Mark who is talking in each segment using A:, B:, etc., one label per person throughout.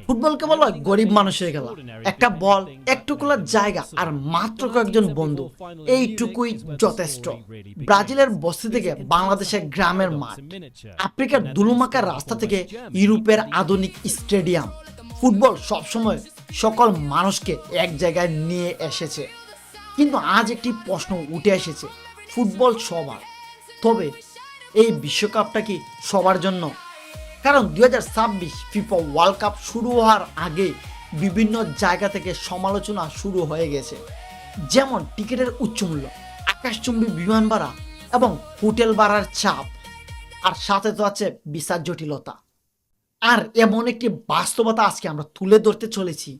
A: ফুটবলকে বলা হয় গরিব মানুষের খেলা। একটা বল, একটু খোলার জায়গা আর মাত্র কয়েকজন বন্ধু, এইটুকুই যথেষ্ট। ব্রাজিলের বস্তি থেকে বাংলাদেশের গ্রামের মাঠ, আফ্রিকার দুলুমাকার রাস্তা থেকে ইউরোপের আধুনিক স্টেডিয়াম, ফুটবল সবসময় সকল মানুষকে এক জায়গায় নিয়ে এসেছে। কিন্তু আজ একটি প্রশ্ন উঠে এসেছে, ফুটবল সবার, তবে এই বিশ্বকাপটা কি সবার জন্য? কারণ 2026 ফিফা ওয়ার্ল্ড কাপ শুরু হওয়ার আগে বিভিন্ন জায়গা থেকে সমালোচনা শুরু হয়ে গেছে, যেমন টিকিটের উচ্চমূল্য, আকাশচুম্বী বিমান ভাড়া এবং হোটেল ভাড়ার চাপ, আর সাথে তো আছে ভিসার জটিলতা। আর এমন একটি বাস্তবতা আজকে আমরা তুলে ধরতে চলেছি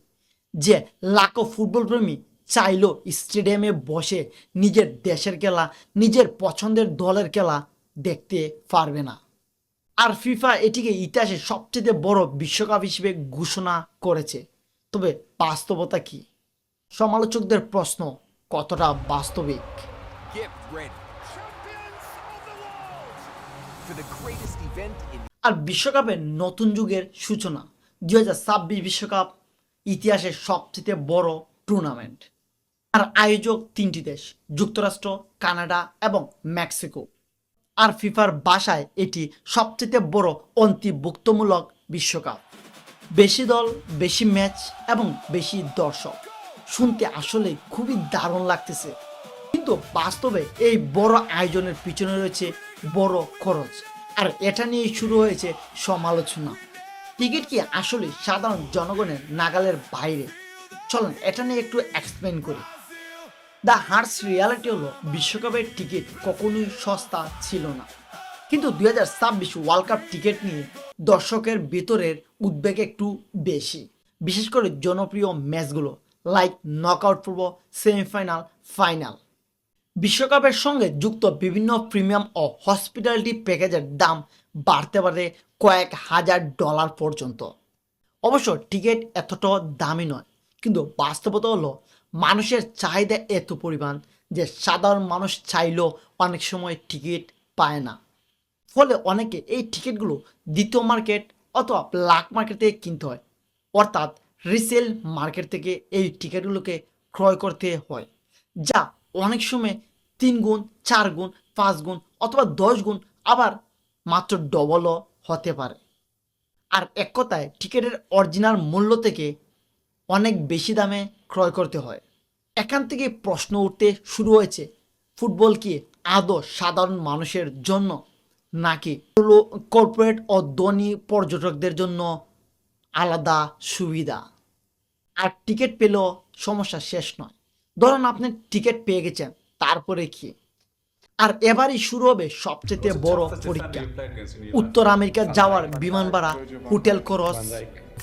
A: যে লাখো ফুটবল প্রেমী চাইলেও স্টেডিয়ামে বসে নিজের দেশের খেলা, নিজের পছন্দের দলের খেলা দেখতে পারবে না। আর ফিফা এটিকে ইতিহাসের সবচেয়ে বড় বিশ্বকাপ হিসেবে ঘোষণা করেছে। তবে বাস্তবতা কি? সমালোচকদের প্রশ্ন, কতটা বাস্তবিক? আর বিশ্বকাপের নতুন যুগের সূচনা, 2026 বিশ্বকাপ ইতিহাসের সবচেয়ে বড় টুর্নামেন্ট। আর আয়োজক তিনটি দেশ, যুক্তরাষ্ট্র, কানাডা এবং মেক্সিকো। আর ফিফার ভাষায় এটি সবচেয়ে বড় অন্তর্ভুক্তমূলক বিশ্বকাপ। বেশি দল, বেশি ম্যাচ এবং বেশি দর্শক। শুনতে আসলে খুবই দারুণ লাগতেছে, কিন্তু বাস্তবে এই বড় আয়োজনের পিছনে রয়েছে বড় খরচ, আর এটা নিয়ে শুরু হয়েছে সমালোচনা। টিকিট কি আসলে সাধারণ জনগণের নাগালের বাইরে? চলুন এটা নিয়ে একটু এক্সপ্লেন করি। দ্য হার্স রিয়ালিটি হলো, বিশ্বকাপের টিকিট কখনোই সস্তা ছিল না, কিন্তু 2026 ওয়ার্ল্ড কাপ টিকিট নিয়ে দর্শকের ভেতরের উদ্বেগ একটু বেশি, বিশেষ করে জনপ্রিয় ম্যাচগুলো লাইক নকআউট পর্ব, সেমিফাইনাল, ফাইনাল। বিশ্বকাপের সঙ্গে যুক্ত বিভিন্ন প্রিমিয়াম ও হসপিটালিটি প্যাকেজের দাম বাড়তে পারে কয়েক হাজার ডলার পর্যন্ত। অবশ্য টিকিট এতটা দামি নয়, কিন্তু বাস্তবতা হলো মানুষের চাহিদা এত পরিমাণ যে সাধারণ মানুষ চাইলেও অনেক সময় টিকিট পায় না। ফলে অনেকে এই টিকিটগুলো দ্বিতীয় মার্কেট অথবা ব্ল্যাক মার্কেট থেকে কিনতে হয়, অর্থাৎ রিসেল মার্কেট থেকে এই টিকিটগুলোকে ক্রয় করতে হয়, যা অনেক সময় 3 গুণ, 4 গুণ, 5 গুণ অথবা 10 গুণ, আবার মাত্র ডবলও হতে পারে। আর এক কথায় টিকিটের অরিজিনাল মূল্য থেকে অনেক বেশি দামে ক্রয় করতে হয়। এখান থেকে প্রশ্ন উঠতে শুরু হয়েছে, ফুটবল কি আদৌ সাধারণ মানুষের জন্য, নাকি কর্পোরেট ও ধনী পর্যটকদের জন্য আলাদা সুবিধা? আর টিকিট পেলেও সমস্যা শেষ নয়। ধরুন আপনি টিকিট পেয়ে গেছেন, তারপরে কি? আর এবারই শুরু হবে সবচেয়ে বড় পরীক্ষা। উত্তর আমেরিকা যাওয়ার বিমান ভাড়া, হোটেল খরচ,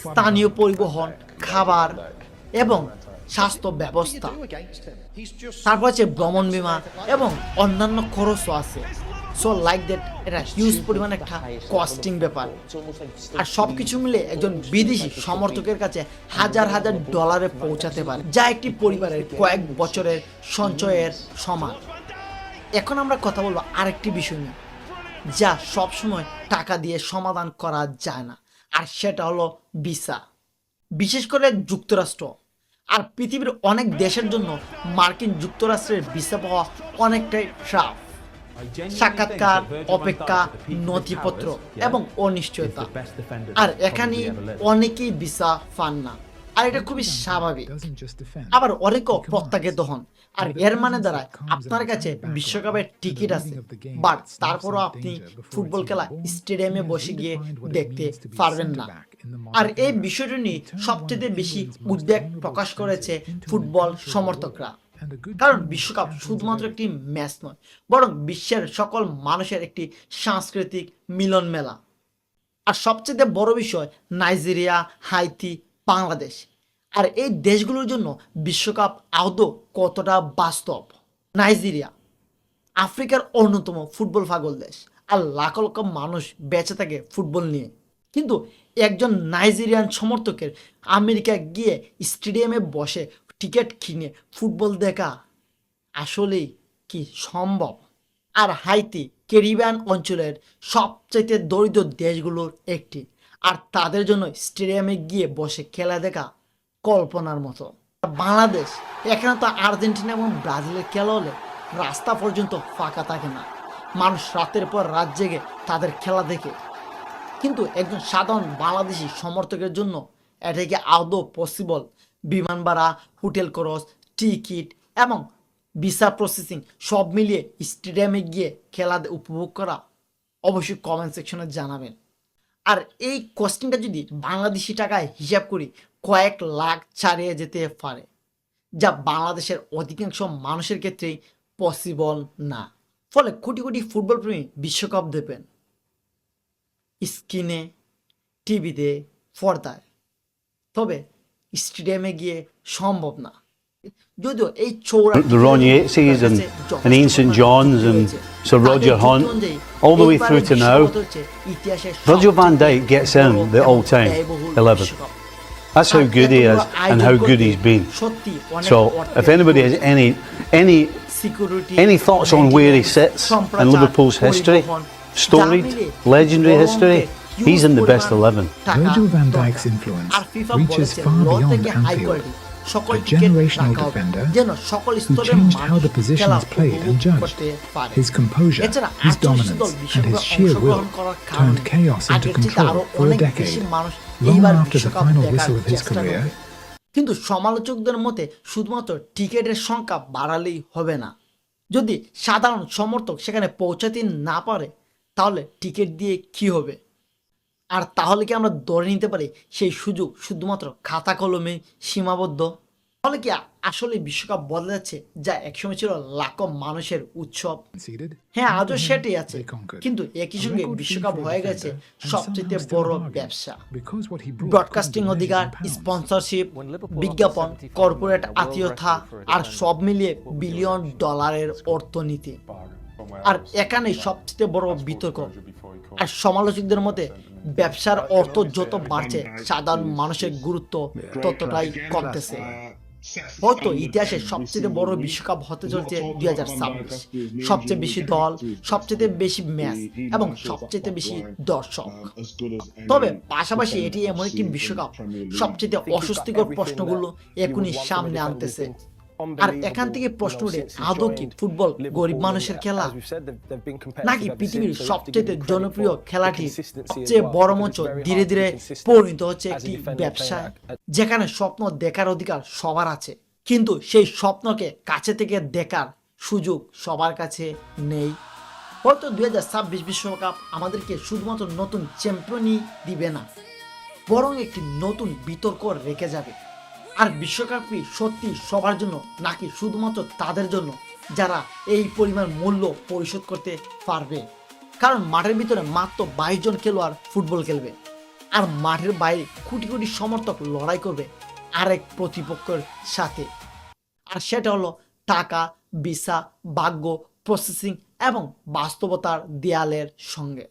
A: স্থানীয় পরিবহন, খাবার এবং স্বাস্থ্য ব্যবস্থা, তারপর আছে ভ্রমণ বিমা এবং অন্যান্য খরচও আছে। সো লাইক দ্যাট, এটা হিউজ পরিমাণ একটা কস্টিং ব্যাপার। আর সব কিছু মিলে একজন বিদেশি সমর্থকের কাছে হাজার হাজার ডলারে পৌঁছাতে পারে, যা একটি পরিবারের কয়েক বছরের সঞ্চয়ের সমান। এখন আমরা কথা বলবো আরেকটি বিষয় নিয়ে, যা সবসময় টাকা দিয়ে সমাধান করা যায় না, আর সেটা হলো ভিসা। বিশেষ করে যুক্তরাষ্ট্র আর পৃথিবীর অনেক দেশের জন্য মার্কিন যুক্তরাষ্ট্রের ভিসা পাওয়া অনেকটাই ট্রাফ। সাক্ষাৎকার, অপেক্ষা, নথিপত্র এবং অনিশ্চয়তা। আর এখানে অনেকেই ভিসা পান না, আর এটা খুবই স্বাভাবিক। আবার অনেকেও প্রত্যাখ্যাত হন, আর এর মানে দাঁড়ায় আপনার কাছে বিশ্বকাপের টিকিট আছে, বাট তারপরও আপনি ফুটবল খেলা স্টেডিয়ামে বসে গিয়ে দেখতে পারবেন না। আর এই বিষয়টি নিয়ে সবচেয়ে বেশি উদ্বেগ প্রকাশ করেছে ফুটবল সমর্থকরা, কারণ বিশ্বকাপ শুধুমাত্র একটি ম্যাচ নয়, বরং বিশ্বের সকল মানুষের একটি সাংস্কৃতিক মিলন মেলা। আর সবচেয়ে বড় বিষয়, নাইজেরিয়া, হাইতি, বাংলাদেশ আর এই দেশগুলোর জন্য বিশ্বকাপ আদৌ কতটা বাস্তব? নাইজেরিয়া আফ্রিকার অন্যতম ফুটবল পাগল দেশ, আর লাখ লক্ষ মানুষ বেঁচে থাকে ফুটবল নিয়ে, কিন্তু একজন নাইজেরিয়ান সমর্থকের আমেরিকা গিয়ে স্টেডিয়ামে বসে টিকিট কিনে ফুটবল দেখা আসলেই কি সম্ভব? আর হাইতি ক্যারিবিয়ান অঞ্চলের সবচেয়ে দরিদ্র দেশগুলোর একটি, আর তাদের জন্য স্টেডিয়ামে গিয়ে বসে খেলা দেখা কল্পনার মতো। বাংলাদেশ এখানে তো আর্জেন্টিনা এবং ব্রাজিলের খেলা হলে রাস্তা পর্যন্ত ফাঁকা থাকে না, মানুষ রাতের পর রাত জেগে তাদের খেলা দেখে। কিন্তু একজন সাধারণ বাংলাদেশি সমর্থকের জন্য এটা কি আদৌ পসিবল? বিমান ভাড়া, হোটেল খরচ, টিকিট এবং ভিসা প্রসেসিং সব মিলিয়ে স্টেডিয়ামে গিয়ে খেলা উপভোগ করা? অবশ্যই কমেন্ট সেকশনে জানাবেন। আর এই কস্টিংটা যদি বাংলাদেশি টাকায় হিসাব করি কয়েক লাখ ছাড়িয়ে যেতে পারে, যা বাংলাদেশের অধিকাংশ মানুষের ক্ষেত্রেই পসিবল না। ফলে কোটি কোটি ফুটবল প্রেমী বিশ্বকাপ দেখবেন স্ক্রিনে, টিভিতে, পর্দায়, তবে স্টেডিয়ামে গিয়ে সম্ভব না। যদিও এই
B: the Ron Yateses and Ian St John's and Sir Roger Hunt, all the way through to now, Virgil van Dijk gets in the all-time 11. That's how good he is and how good he's been. So if anybody has any thoughts on where he sits in Liverpool's history, storied, legendary history, he's in the best 11.
C: Virgil van Dijk's influence reaches far beyond Anfield. A generational defender who changed how the position is played and judged. His composure, his dominance, and his sheer will turned chaos into control for a decade. Long after the final whistle of his career,
A: কিন্তু সমালোচকদের মতে শুধুমাত্র টিকেটের সংখ্যা বাড়ালেই হবে না। যদি সাধারণ সমর্থক সেখানে পৌঁছাতে না পারে তাহলে টিকিট দিয়ে কি হবে? আর তাহলে কি আমরা ধরে নিতে পারি সেই সুযোগ শুধুমাত্র খাতা কলমে সীমাবদ্ধ? তাহলে কি আসলে বিশ্বকাপ বদলে যাচ্ছে, যা একসময় ছিল লাখো মানুষের উৎসব? হ্যাঁ, আজও সেটাই আছে, কিন্তু একই সঙ্গে বিশ্বকাপ হয়ে গেছে সবচেয়ে বড় ব্যবসা। ব্রডকাস্টিং অধিকার, স্পন্সরশিপ, বিজ্ঞাপন, কর্পোরেট আত্মীয়তা আর সব মিলিয়ে বিলিয়ন ডলারের অর্থনীতি। আর এখানেই সবচেয়ে বড় বিতর্ক। আর সমালোচকদের মতে ব্যবসার অর্থ যত বাড়ছে সাধারণ মানুষের গুরুত্ব ততটাই কমতেছে। হয়তো ইতিহাসে সবচেয়ে বড় বিশ্বকাপ হতে চলছে 2026। সবচেয়ে বেশি দল, সবচেয়ে বেশি ম্যাচ এবং সবচেয়ে বেশি দর্শক। তবে পাশাপাশি এটি এমন একটি বিশ্বকাপ সবচেয়ে অস্বস্তিকর প্রশ্নগুলো এখনই সামনে আনতেছে। আর এখান থেকে প্রশ্ন উঠে, আদৌ কি ফুটবল গরিব মানুষের খেলা, নাকি পৃথিবীর সবচেয়ে জনপ্রিয় খেলাটি সবচেয়ে বড় মঞ্চ ধীরে ধীরে পরিণত হচ্ছে একটি ব্যবসায়, যেখানে স্বপ্ন দেখার অধিকার সবার আছে, কিন্তু সেই স্বপ্নকে কাছে থেকে দেখার সুযোগ সবার কাছে নেই। হয়তো 2026 বিশ্বকাপ আমাদেরকে শুধুমাত্র নতুন চ্যাম্পিয়নই দিবে না, বরং একটি নতুন বিতর্ক রেখে যাবে। আর বিশ্বকাপই সত্যি সবার জন্য, নাকি শুধুমাত্র তাদের জন্য যারা এই পরিমাণ মূল্য পরিশোধ করতে পারবে? কারণ মাঠের ভিতরে মাত্র 22 জন খেলোয়াড় ফুটবল খেলবে, আর মাঠের বাইরে কোটি কোটি সমর্থক লড়াই করবে আরেক প্রতিপক্ষের সাথে। আর সেটা হলো টাকা, ভিসা, ভাগ্য, প্রসেসিং এবং বাস্তবতার দেয়ালের সঙ্গে।